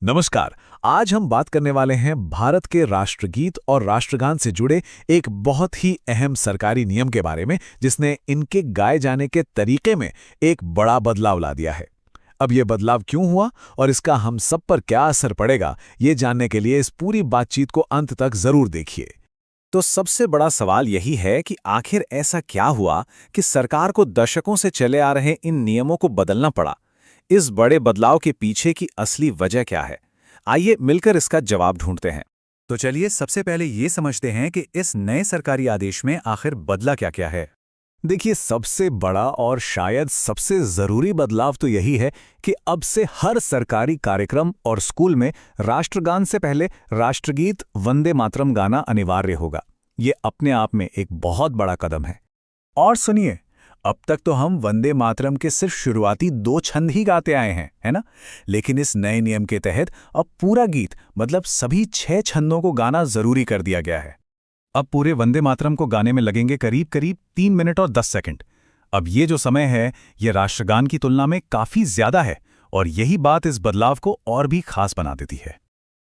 नमस्कार। आज हम बात करने वाले हैं भारत के राष्ट्रगीत और राष्ट्रगान से जुड़े एक बहुत ही अहम सरकारी नियम के बारे में, जिसने इनके गाए जाने के तरीके में एक बड़ा बदलाव ला दिया है। अब ये बदलाव क्यों हुआ और इसका हम सब पर क्या असर पड़ेगा, ये जानने के लिए इस पूरी बातचीत को अंत तक जरूर देखिए। तो सबसे बड़ा सवाल यही है कि आखिर ऐसा क्या हुआ कि सरकार को दशकों से चले आ रहे इन नियमों को बदलना पड़ा। इस बड़े बदलाव के पीछे की असली वजह क्या है? आइए मिलकर इसका जवाब ढूंढते हैं। तो चलिए सबसे पहले ये समझते हैं कि इस नए सरकारी आदेश में आखिर बदला क्या-क्या है। देखिए, सबसे बड़ा और शायद सबसे जरूरी बदलाव तो यही है कि अब से हर सरकारी कार्यक्रम और स्कूल में राष्ट्रगान से पहले राष्ट्रगीत वंदे मातरम गाना अनिवार्य होगा। ये अपने आप में एक बहुत बड़ा कदम है। और सुनिए, अब तक तो हम वंदे मातरम के सिर्फ शुरुआती 2 छंद ही गाते आए हैं, है ना? लेकिन इस नए नियम के तहत अब पूरा गीत मतलब सभी 6 छंदों को गाना जरूरी कर दिया गया है। अब पूरे वंदे मातरम को गाने में लगेंगे करीब 3 मिनट और 10 सेकंड। अब ये जो समय है, ये राष्ट्रगान की तुलना में काफी ज्यादा है और यही बात इस बदलाव को और भी खास बना देती है।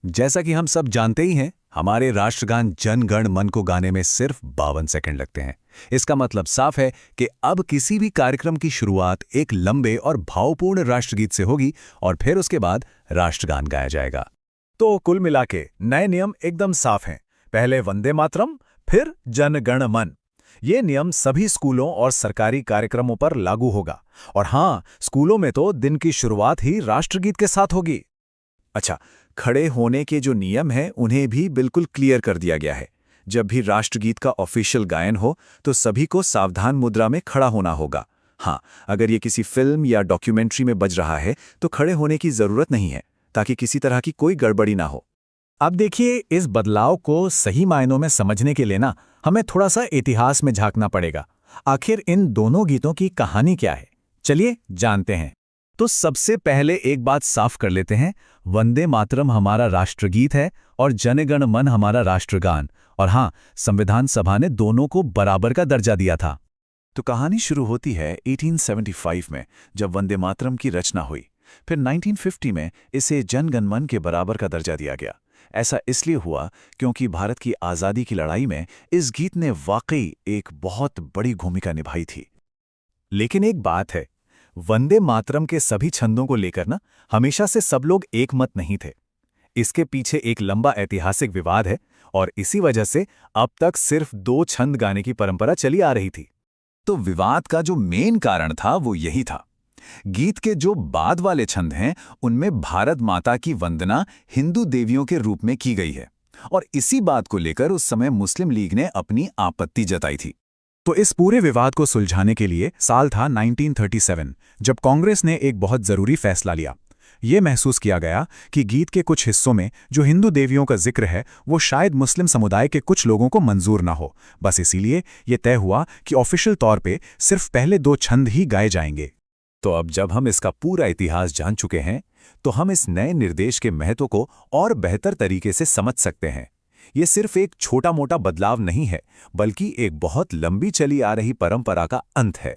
जैसा कि हम सब जानते ही हैं, हमारे राष्ट्रगान जन गण मन को गाने में सिर्फ 52 सेकंड लगते हैं। इसका मतलब साफ है कि अब किसी भी कार्यक्रम की शुरुआत एक लंबे और भावपूर्ण राष्ट्रगीत से होगी और फिर उसके बाद राष्ट्रगान गाया जाएगा। तो कुल मिला के नए नियम एकदम साफ हैं। पहले वंदे मातरम, फिर जन गण मन। ये नियम सभी स्कूलों और सरकारी कार्यक्रमों पर लागू होगा। और हाँ, स्कूलों में तो दिन की शुरुआत ही राष्ट्रगीत के साथ होगी। अच्छा, खड़े होने के जो नियम हैं उन्हें भी बिल्कुल क्लियर कर दिया गया है। जब भी राष्ट्रगीत का ऑफिशियल गायन हो तो सभी को सावधान मुद्रा में खड़ा होना होगा। हाँ, अगर ये किसी फिल्म या डॉक्यूमेंट्री में बज रहा है तो खड़े होने की जरूरत नहीं है, ताकि किसी तरह की कोई गड़बड़ी ना हो। अब देखिए, इस बदलाव को सही मायनों में समझने के लिए हमें थोड़ा सा इतिहास में झांकना पड़ेगा। आखिर इन दोनों गीतों की कहानी क्या है, चलिए जानते हैं। तो सबसे पहले एक बात साफ कर लेते हैं, वंदे मातरम हमारा राष्ट्रगीत है और जन गण मन हमारा राष्ट्रगान। और हाँ, संविधान सभा ने दोनों को बराबर का दर्जा दिया था। तो कहानी शुरू होती है 1875 में, जब वंदे मातरम की रचना हुई। फिर 1950 में इसे जन गण मन के बराबर का दर्जा दिया गया। ऐसा इसलिए हुआ क्योंकि भारत की आज़ादी की लड़ाई में इस गीत ने वाकई एक बहुत बड़ी भूमिका निभाई थी। लेकिन एक बात है, वंदे मातरम के सभी छंदों को लेकर हमेशा से सब लोग एक मत नहीं थे। इसके पीछे एक लंबा ऐतिहासिक विवाद है और इसी वजह से अब तक सिर्फ 2 छंद गाने की परंपरा चली आ रही थी। तो विवाद का जो मेन कारण था वो यही था, गीत के जो बाद वाले छंद हैं उनमें भारत माता की वंदना हिंदू देवियों के रूप में की गई है और इसी बात को लेकर उस समय मुस्लिम लीग ने अपनी आपत्ति जताई थी। तो इस पूरे विवाद को सुलझाने के लिए साल था 1937, जब कांग्रेस ने एक बहुत जरूरी फैसला लिया। ये महसूस किया गया कि गीत के कुछ हिस्सों में जो हिंदू देवियों का जिक्र है वो शायद मुस्लिम समुदाय के कुछ लोगों को मंजूर ना हो। बस इसीलिए ये तय हुआ कि ऑफिशियल तौर पे सिर्फ पहले 2 छंद ही गाए जाएंगे। तो अब जब हम इसका पूरा इतिहास जान चुके हैं तो हम इस नए निर्देश के महत्व को और बेहतर तरीके से समझ सकते हैं। ये सिर्फ एक छोटा मोटा बदलाव नहीं है, बल्कि एक बहुत लंबी चली आ रही परंपरा का अंत है।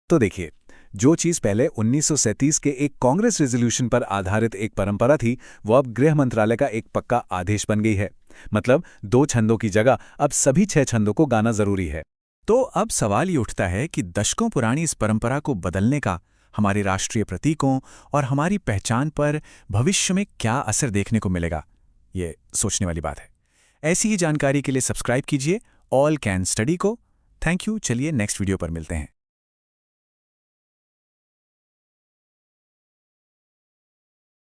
तो देखिए, जो चीज़ पहले 1937 के एक कांग्रेस रेजोल्यूशन पर आधारित एक परंपरा थी, वो अब गृह मंत्रालय का एक पक्का आदेश बन गई है। मतलब 2 छंदों की जगह अब सभी 6 छंदों को गाना जरूरी है। तो अब सवाल ये उठता है कि दशकों पुरानी इस परंपरा को बदलने का हमारे राष्ट्रीय प्रतीकों और हमारी पहचान पर भविष्य में क्या असर देखने को मिलेगा। ये सोचने वाली बात है। ऐसी ही जानकारी के लिए सब्सक्राइब कीजिए ऑल कैन स्टडी को। Thank you. चलिए नेक्स्ट वीडियो पर मिलते हैं।